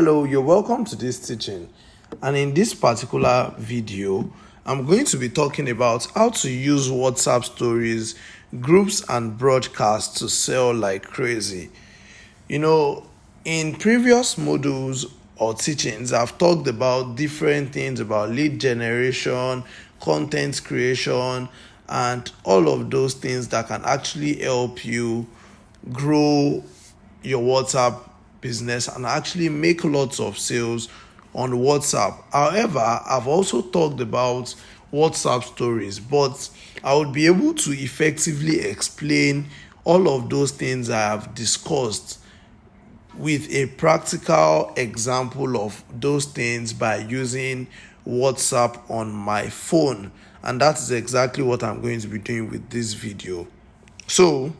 Hello, you're welcome to this teaching, and in this particular video I'm going to be talking about how to use WhatsApp stories, groups and broadcasts to sell like crazy. In previous modules or teachings, I've talked about different things about lead generation, content creation, and all of those things that can actually help you grow your WhatsApp business and actually make lots of sales on WhatsApp. However, I've also talked about WhatsApp stories, but I would be able to effectively explain all of those things I have discussed with a practical example of those things by using WhatsApp on my phone. And that is exactly what I'm going to be doing with this video. So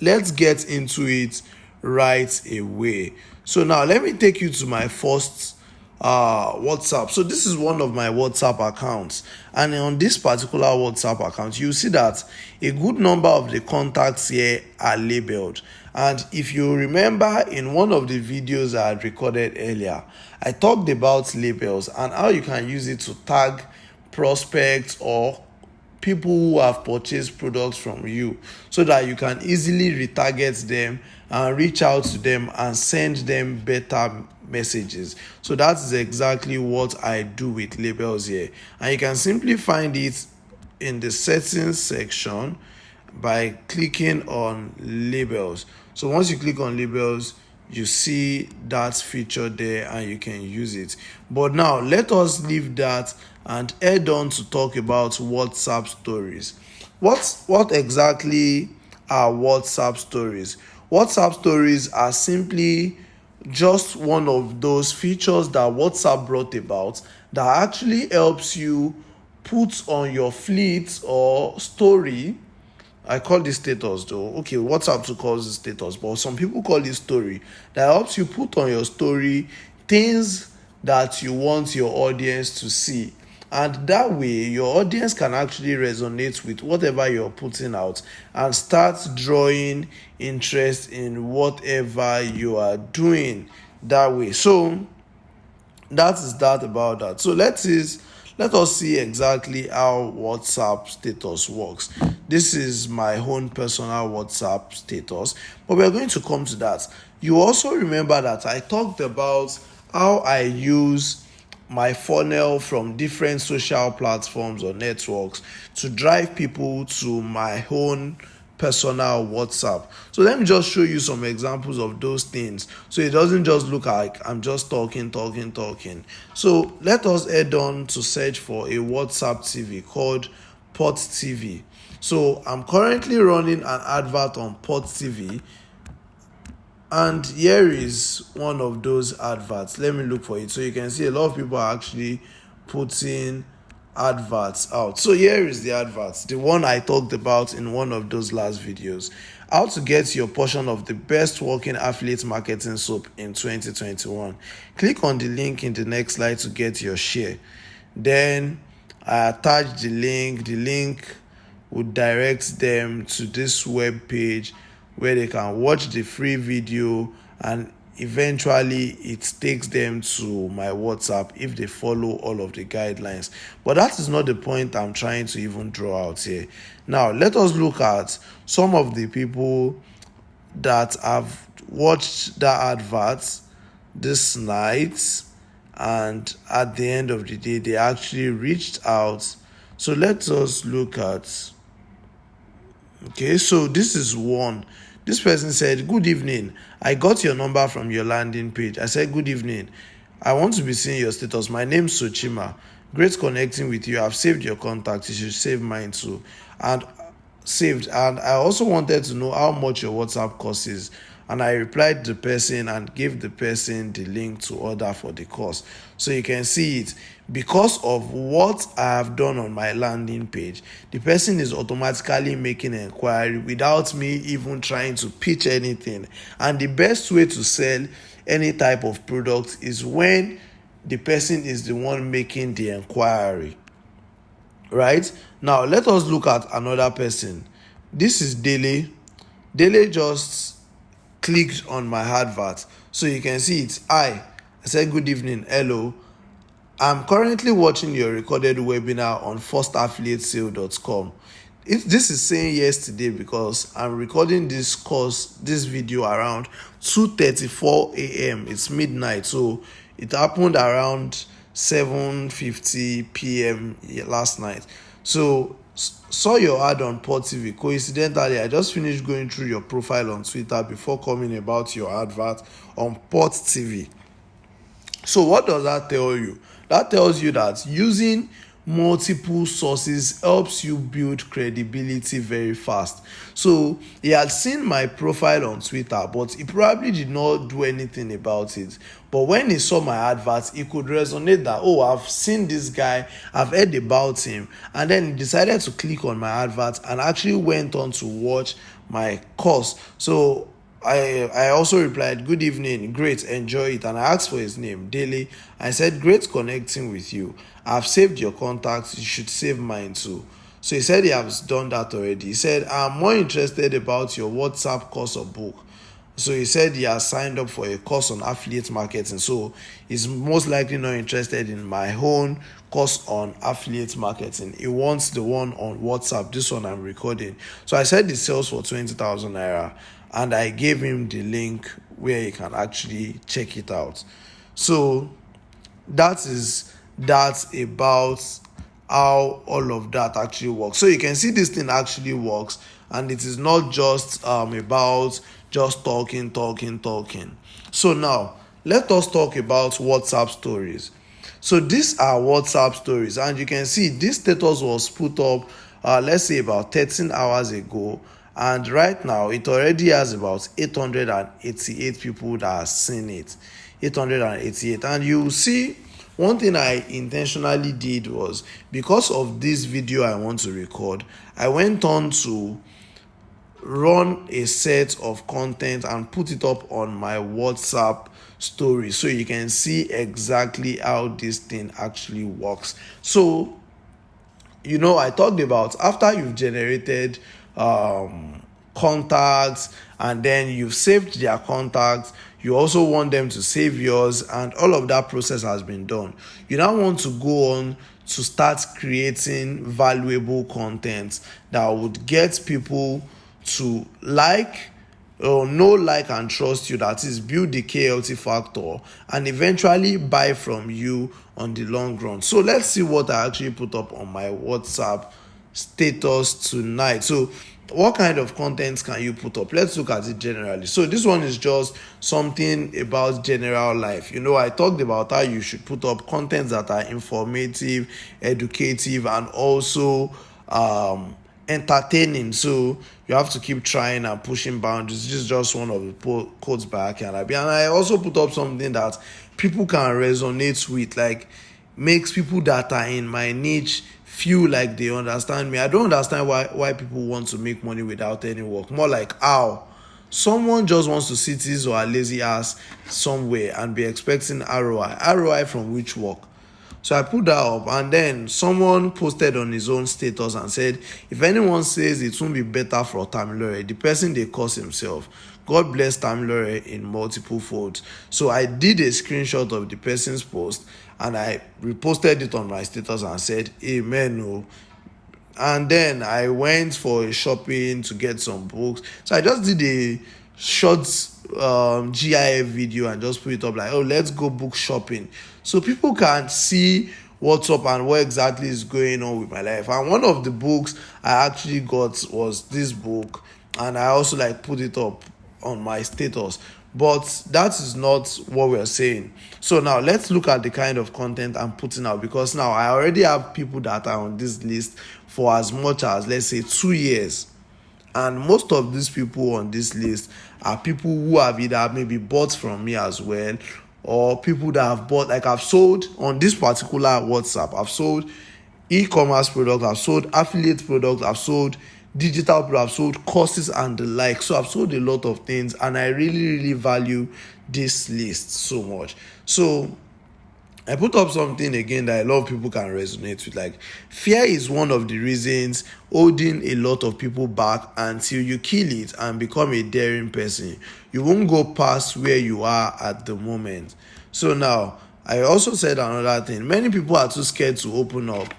let's get into it right away. So now let me take you to my first WhatsApp. So this is one of my WhatsApp accounts, and on this particular WhatsApp account you see that a good number of the contacts here are labeled. And if you remember, in one of the videos I had recorded earlier, I talked about labels and how you can use it to tag prospects or people who have purchased products from you, so that you can easily retarget them and reach out to them and send them better messages. So that is exactly what I do with labels here, and you can simply find it in the settings section by clicking on labels. So once you click on labels, you see that feature there and you can use it. But now let us leave that and head on to talk about WhatsApp stories. What exactly are WhatsApp stories? WhatsApp stories are simply just one of those features that WhatsApp brought about that actually helps you put on your fleet or story. I call this status though. Okay, WhatsApp to calls it status, but some people call it story. That helps you put on your story things that you want your audience to see. And that way, your audience can actually resonate with whatever you're putting out and start drawing interest in whatever you are doing that way. So that is that about that. So let us see exactly how WhatsApp status works. This is my own personal WhatsApp status, but we're going to come to that. You also remember that I talked about how I use my funnel from different social platforms or networks to drive people to my own personal WhatsApp. So let me just show you some examples of those things, so it doesn't just look like I'm just talking. So let us head on to search for a WhatsApp TV called Pot TV. So I'm currently running an advert on Pot TV, and here is one of those adverts. Let me look for it. So you can see a lot of people are actually putting adverts out. So here is the adverts, the one I talked about in one of those last videos. How to get your portion of the best working affiliate marketing soap in 2021. Click on the link in the next slide to get your share. Then I attach the link. The link would direct them to this web page where they can watch the free video, and eventually it takes them to my WhatsApp if they follow all of the guidelines. But that is not the point I'm trying to even draw out here. Now let us look at some of the people that have watched that advert this night, and at the end of the day they actually reached out. So let us look at, okay, so this is one. This person said, "Good evening. I got your number from your landing page." I said, "Good evening. I want to be seeing your status. My name is Sochima. Great connecting with you. I've saved your contact. You should save mine too." And I also wanted to know how much your WhatsApp course is. And I replied to the person and gave the person the link to order for the course. So you can see it. Because of what I have done on my landing page, the person is automatically making an inquiry without me even trying to pitch anything. And the best way to sell any type of product is when the person is the one making the inquiry. Right? Now let us look at another person. This is Dele. Dele just clicked on my advert. So you can see it's I said, good evening, hello. I'm currently watching your recorded webinar on firstaffiliatesale.com. This is saying yesterday because I'm recording this video around 2:34 a.m. It's midnight, so it happened around 7:50 p.m. last night. So saw your ad on Port TV. Coincidentally, I just finished going through your profile on Twitter before coming about your advert on Port TV. So what does that tell you? That tells you that using multiple sources helps you build credibility very fast. So he had seen my profile on Twitter, but he probably did not do anything about it. But when he saw my advert, he could resonate that, oh, I've seen this guy, I've heard about him. And then he decided to click on my advert and actually went on to watch my course. So I also replied, good evening, great, enjoy it. And I asked for his name, Daily. I said, great connecting with you. I've saved your contacts, you should save mine too. So he said he has done that already. He said, I'm more interested about your WhatsApp course or book. So he said he has signed up for a course on affiliate marketing. So he's most likely not interested in my own course on affiliate marketing. He wants the one on WhatsApp, this one I'm recording. So I said it sells for 20,000 naira. And I gave him the link where he can actually check it out. So that is that about how all of that actually works. So you can see this thing actually works, and it is not just about just talking. So now let us talk about WhatsApp stories. So these are WhatsApp stories, and you can see this status was put up let's say about 13 hours ago, and right now it already has about 888 people that have seen it. 888. And you see, one thing I intentionally did was, because of this video I want to record, I went on to run a set of content and put it up on my WhatsApp story, so you can see exactly how this thing actually works. So I talked about, after you've generated contacts and then you've saved their contacts, you also want them to save yours, and all of that process has been done. You now want to go on to start creating valuable content that would get people to know, like, and trust you. That is, build the KLT factor and eventually buy from you on the long run. So let's see what I actually put up on my WhatsApp status tonight. So what kind of content can you put up? Let's look at it generally. So this one is just something about general life. I talked about how you should put up content that are informative, educative, and also entertaining. So you have to keep trying and pushing boundaries. This is just one of the quotes by Aki and Abi. And I also put up something that people can resonate with, like makes people that are in my niche feel like they understand me. I don't understand why people want to make money without any work. More like how someone just wants to sit his or a lazy ass somewhere and be expecting ROI from which work. So I put that up, and then someone posted on his own status and said, if anyone says it won't be better for Tamilore, the person they curse himself. God bless Tamilore in multiple folds. So I did a screenshot of the person's post and I reposted it on my status and said, amen. Oh. And then I went for a shopping to get some books. So I just did a short GIF video and just put it up like, oh, let's go book shopping, so people can see what's up and what exactly is going on with my life. And one of the books I actually got was this book, and I also put it up on my status. But that is not what we're saying. So now let's look at the kind of content I'm putting out, because now I already have people that are on this list for as much as, let's say, 2 years. And most of these people on this list are people who have either maybe bought from me as well, or people that have bought, like I've sold on this particular WhatsApp, I've sold e-commerce products, I've sold affiliate products, I've sold digital products, I've sold courses and the like. So I've sold a lot of things, and I really value this list so much. So I put up something again that a lot of people can resonate with. Like, fear is one of the reasons holding a lot of people back until you kill it and become a daring person. You won't go past where you are at the moment. So now, I also said another thing. Many people are too scared to open up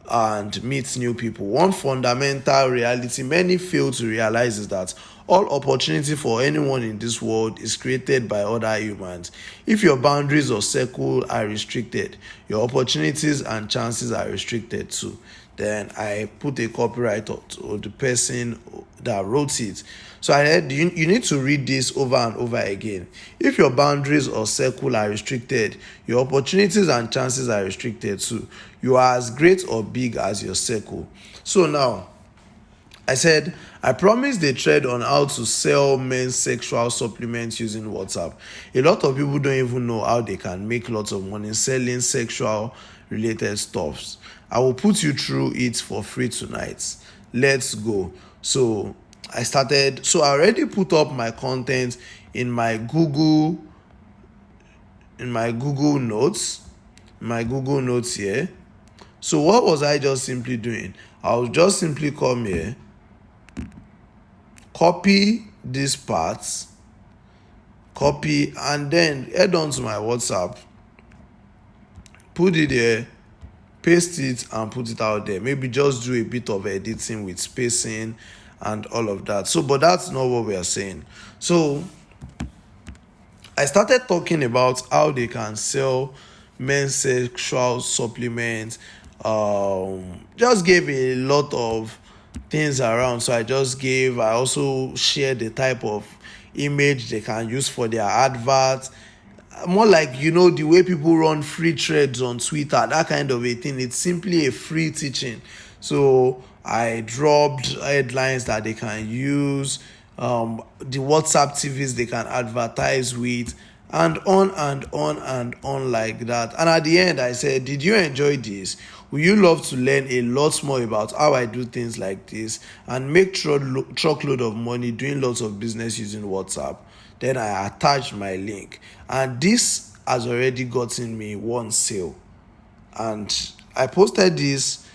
and meet new people. One fundamental reality many fail to realize is that all opportunity for anyone in this world is created by other humans. If your boundaries or circle are restricted, your opportunities and chances are restricted too. Then I put a copyright to the person that wrote it. So I said, you need to read this over and over again. If your boundaries or circle are restricted, your opportunities and chances are restricted too. You are as great or big as your circle. So now, I said, I promised a thread on how to sell men's sexual supplements using WhatsApp. A lot of people don't even know how they can make lots of money selling sexual related stuffs. I will put you through it for free tonight. Let's go. So I already put up my content in my Google Notes, here. So what was I just simply doing? I was just simply come here, copy these parts, and then head on to my WhatsApp, put it there, paste it and put it out there. Maybe just do a bit of editing with spacing and all of that. So, but that's not what we are saying. So I started talking about how they can sell men's sexual supplements. Just gave a lot of things around. So I also shared the type of image they can use for their adverts. More like, the way people run free threads on Twitter, that kind of a thing. It's simply a free teaching. So I dropped headlines that they can use, the WhatsApp TVs they can advertise with, and on and on and on like that. And at the end, I said, did you enjoy this? Would you love to learn a lot more about how I do things like this and make truckload of money doing lots of business using WhatsApp? Then I attached my link, and this has already gotten me one sale. And I posted this,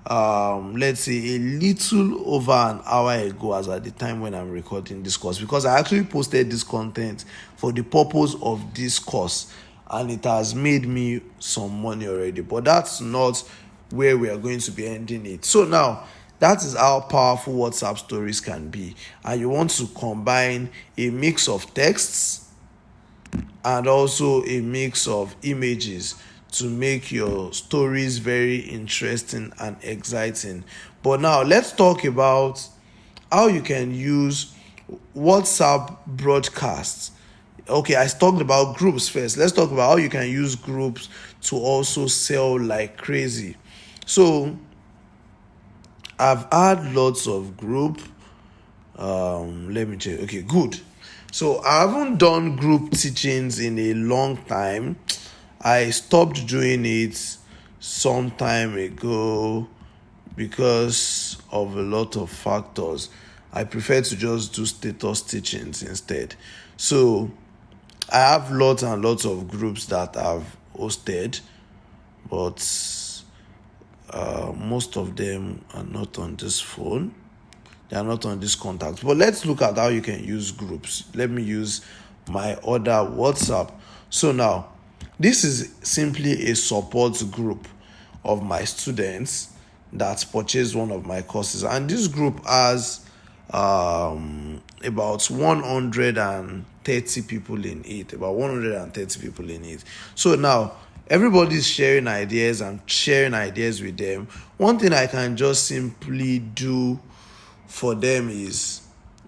let's say a little over an hour ago, as at the time when I'm recording this course, because I actually posted this content for the purpose of this course, and it has made me some money already. But that's not where we are going to be ending it. So now, that is how powerful WhatsApp stories can be. And you want to combine a mix of texts and also a mix of images to make your stories very interesting and exciting. But now let's talk about how you can use WhatsApp broadcasts. Okay, I talked about groups first. Let's talk about how you can use groups to also sell like crazy. So I've had lots of group. Let me check. Okay, good. So I haven't done group teachings in a long time. I stopped doing it some time ago because of a lot of factors. I prefer to just do status teachings instead. So I have lots and lots of groups that I've hosted, but most of them are not on this phone. They are not on this contact. But let's look at how you can use groups. Let me use my other WhatsApp. So now, this is simply a support group of my students that purchased one of my courses. And this group has about 130 people in it. So now, everybody's sharing ideas and sharing ideas with them. One thing I can just simply do for them is,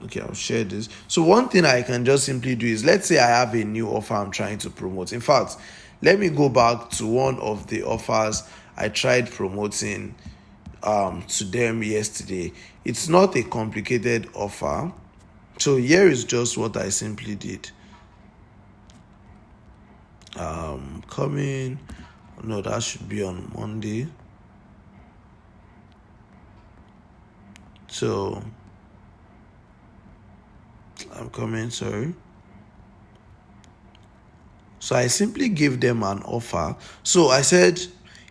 okay, I'll share this. So one thing I can just simply do is, let's say I have a new offer I'm trying to promote. In fact, let me go back to one of the offers I tried promoting to them yesterday. It's not a complicated offer. So here is just what I simply did. That should be on Monday. So I'm coming, sorry. So I simply gave them an offer. So I said,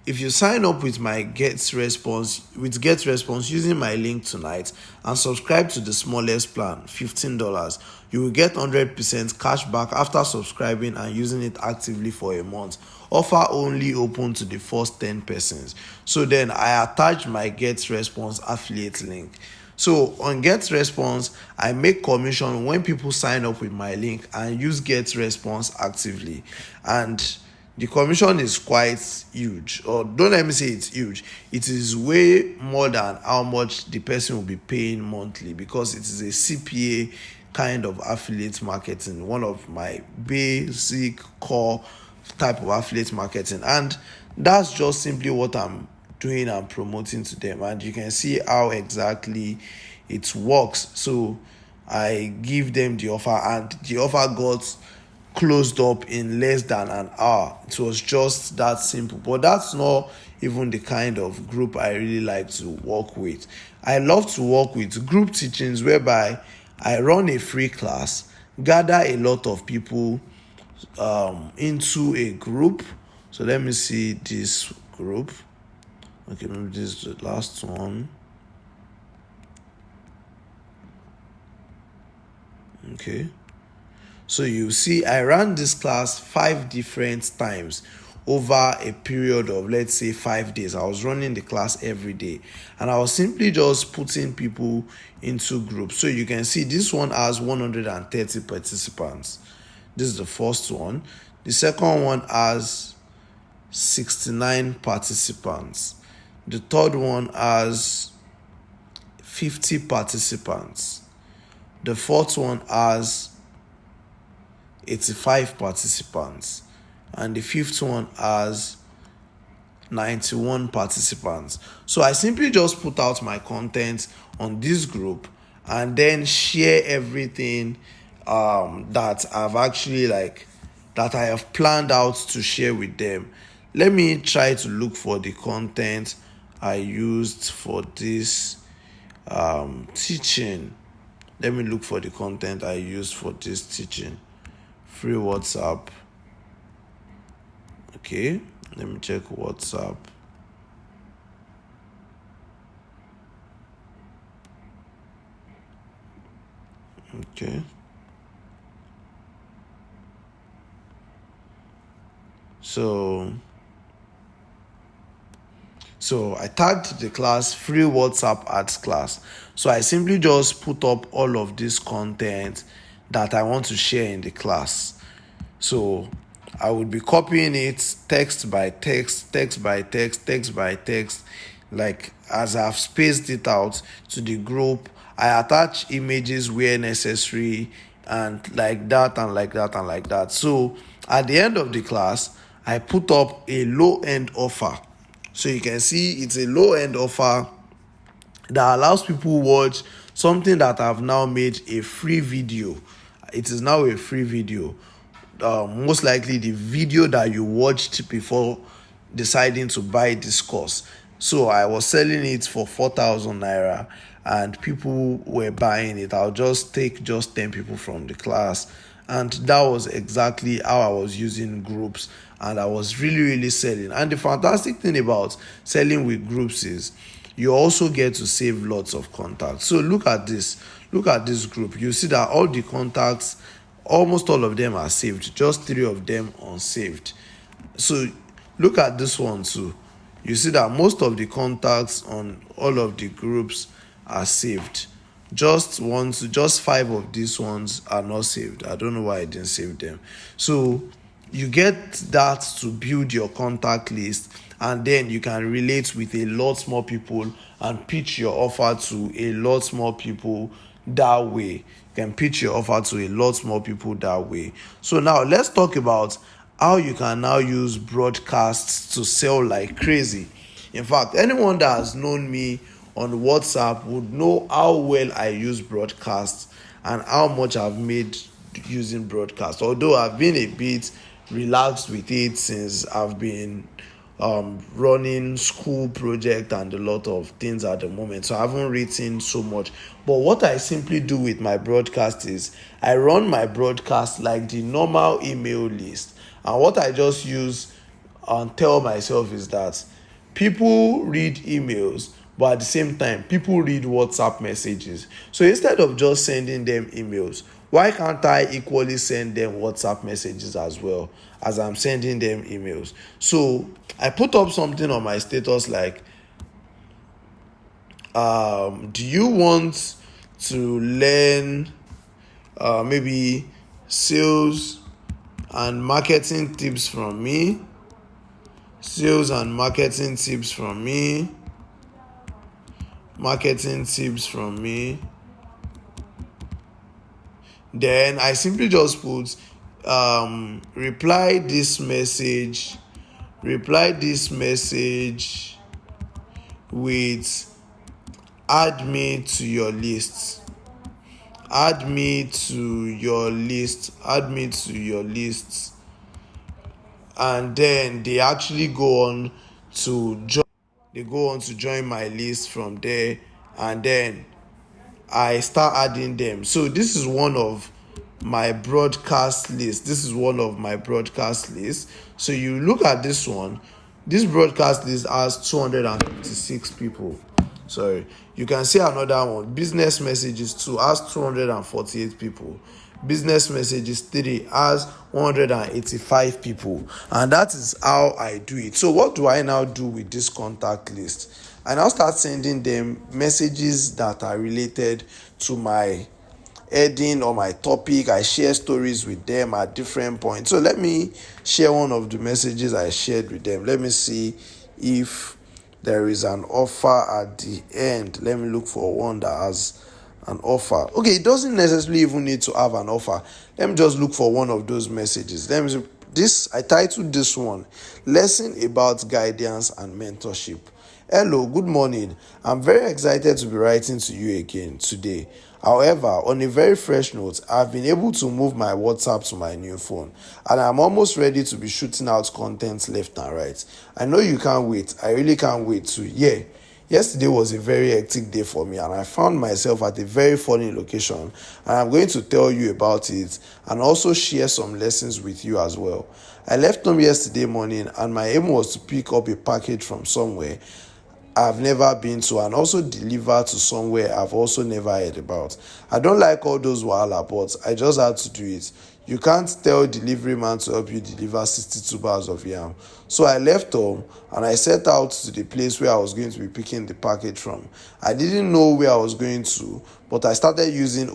If you sign up with my Get Response using my link tonight and subscribe to the smallest plan, $15, you will get 100% cash back after subscribing and using it actively for a month. Offer only open to the first 10 persons. So then I attach my Get Response affiliate link. So on Get Response, I make commission when people sign up with my link and use Get Response actively. And the commission is quite huge, or don't let me say it's huge. It is way more than how much the person will be paying monthly, because it is a CPA kind of affiliate marketing, one of my basic core type of affiliate marketing. And that's just simply what I'm doing and promoting to them. And you can see how exactly it works. So I give them the offer, and the offer got closed up in less than an hour. It was just that simple. But that's not even the kind of group I really like to work with. I love to work with group teachings whereby I run a free class, gather a lot of people into a group. So let me see this group. Okay, maybe this is the last one. Okay. So you see, I ran this class 5 different times over a period of, let's say, 5 days. I was running the class every day, and I was simply just putting people into groups. So you can see this one has 130 participants. This is the first one. The second one has 69 participants. The third one has 50 participants. The fourth one has 85 participants, and the fifth one has 91 participants. So I simply just put out my content on this group and then share everything that I've actually that I have planned out to share with them. Let me try to look for the content I used for this teaching. Let me look for the content I used for this teaching. Free WhatsApp. Okay, let me check WhatsApp. Okay. So I tagged the class free WhatsApp ads class. So I simply just put up all of this content that I want to share in the class. So I would be copying it text by text, text by text, text by text, like as I've spaced it out to the group. I attach images where necessary, and like that and like that and like that. So at the end of the class, I put up a low-end offer. So you can see it's a low-end offer that allows people watch something that I've now made a free video. It is now a free video. Most likely the video that you watched before deciding to buy this course. So I was selling it for 4,000 naira, and people were buying it. I'll just take 10 people from the class, and that was exactly how I was using groups, and I was really selling. And the fantastic thing about selling with groups is you also get to save lots of contacts. So look at this group. You see that all the contacts, almost all of them are saved, just 3 of them unsaved. So look at this one too. You see that most of the contacts on all of the groups are saved. Just 5 of these ones are not saved. I don't know why I didn't save them. So you get that to build your contact list, and then you can relate with a lot more people and pitch your offer to a lot more people that way. You can pitch your offer to a lot more people that way. So now let's talk about how you can now use broadcasts to sell like crazy. In fact, anyone that has known me on WhatsApp would know how well I use broadcasts and how much I've made using broadcasts. Although I've been a bit relaxed with it since I've been running school project and a lot of things at the moment, so I haven't written so much. But what I simply do with my broadcast is I run my broadcast like the normal email list, and what I just use and tell myself is that people read emails, but at the same time people read WhatsApp messages. So instead of just sending them emails, why can't I equally send them WhatsApp messages as well as I'm sending them emails? So I put up something on my status like, do you want to learn maybe sales and marketing tips from me? Sales and marketing tips from me. Marketing tips from me. Then I simply just put reply this message with add me to your list. Add me to your list. Add me to your list. And then they actually go on to join my list from there, and then I start adding them. So this is one of my broadcast list. So you look at this one. This broadcast list has 256 people. Sorry. You can see another one. Business messages 2 has 248 people. Business messages 3 has 185 people. And that is how I do it. So what do I now do with this contact list? I now start sending them messages that are related to my heading or my topic. I share stories with them at different points. So let me share one of the messages I shared with them. Let me see if there is an offer at the end. Let me look for one that has an offer. Okay, it doesn't necessarily even need to have an offer. Let me just look for one of those messages. I titled this one, Lesson About Guidance and Mentorship. Hello, good morning. I'm very excited to be writing to you again today. However, on a very fresh note, I've been able to move my WhatsApp to my new phone, and I'm almost ready to be shooting out content left and right. I know you can't wait. I really can't wait to. Yesterday was a very hectic day for me, and I found myself at a very funny location, and I'm going to tell you about it and also share some lessons with you as well. I left home yesterday morning, and my aim was to pick up a package from somewhere I've never been to and also deliver to somewhere I've also never heard about. I don't like all those wahala, but I just had to do it. You can't tell delivery man to help you deliver 62 bars of yam. So I left home and I set out to the place where I was going to be picking the package from. I didn't know where I was going to, but I started using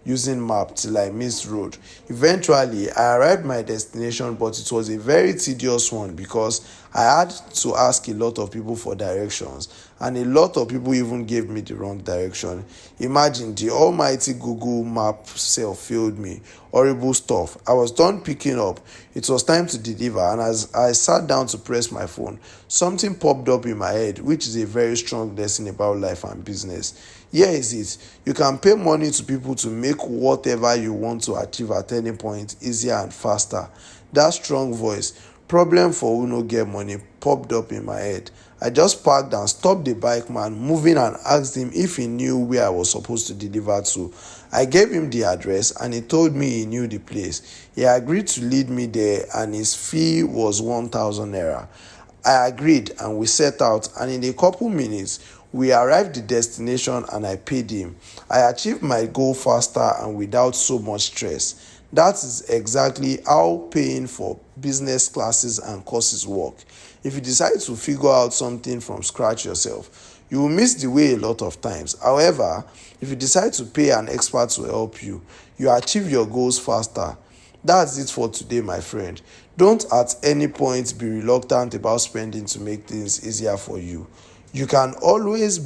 using map till I missed road. Eventually, I arrived my destination, but it was a very tedious one because I had to ask a lot of people for directions, and a lot of people even gave me the wrong direction. Imagine, the almighty Google map self failed me. Horrible stuff. I was done picking up. It was time to deliver, and as I sat down to press my phone, something popped up in my head, which is a very strong lesson about life and business. Here is it. You can pay money to people to make whatever you want to achieve at any point easier and faster. That strong voice, problem for who no get money, popped up in my head. I just parked and stopped the bike man moving and asked him if he knew where I was supposed to deliver to. I gave him the address and he told me he knew the place. He agreed to lead me there and his fee was 1,000 naira. I agreed and we set out, and in a couple minutes we arrived at the destination and I paid him. I achieved my goal faster and without so much stress. That is exactly how paying for business classes and courses work. If you decide to figure out something from scratch yourself, you will miss the way a lot of times. However, if you decide to pay an expert to help you, you achieve your goals faster. That's it for today, my friend. Don't at any point be reluctant about spending to make things easier for you. You can always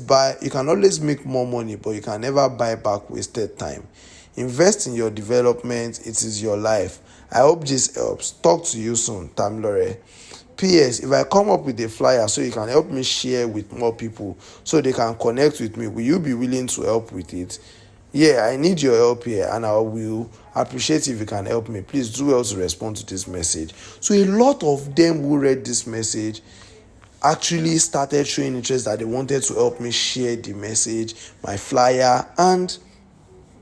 make more money, but you can never buy back wasted time. Invest in your development. It is your life. I hope this helps. Talk to you soon. Tamilore. PS, if I come up with a flyer so you can help me share with more people so they can connect with me, will you be willing to help with it? I need your help here, and I will appreciate if you can help me. Please do well to respond to this message. So a lot of them who read this message actually started showing interest that they wanted to help me share the message, my flyer. And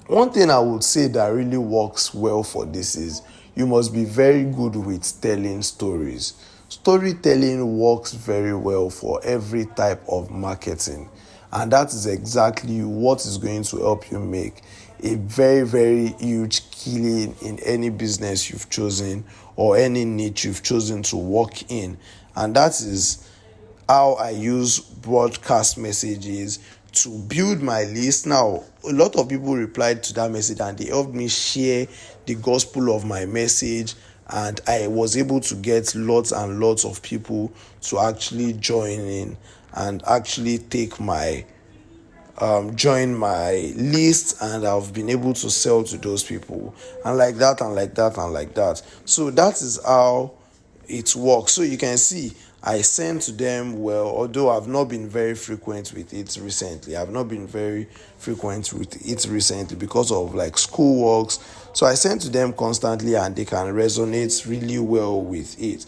one thing I would say that really works well for this is you must be very good with telling stories. Storytelling works very well for every type of marketing, and that is exactly what is going to help you make a very, very huge killing in any business you've chosen or any niche you've chosen to work in. And that is how I use broadcast messages to build my list. Now, a lot of people replied to that message and they helped me share the gospel of my message, and I was able to get lots and lots of people to actually join in and actually take my join my list, and I've been able to sell to those people, and like that and like that and like that. So that is how it works. So you can see I send to them well, although I've not been very frequent with it recently. Because of like school works. So I send to them constantly and they can resonate really well with it.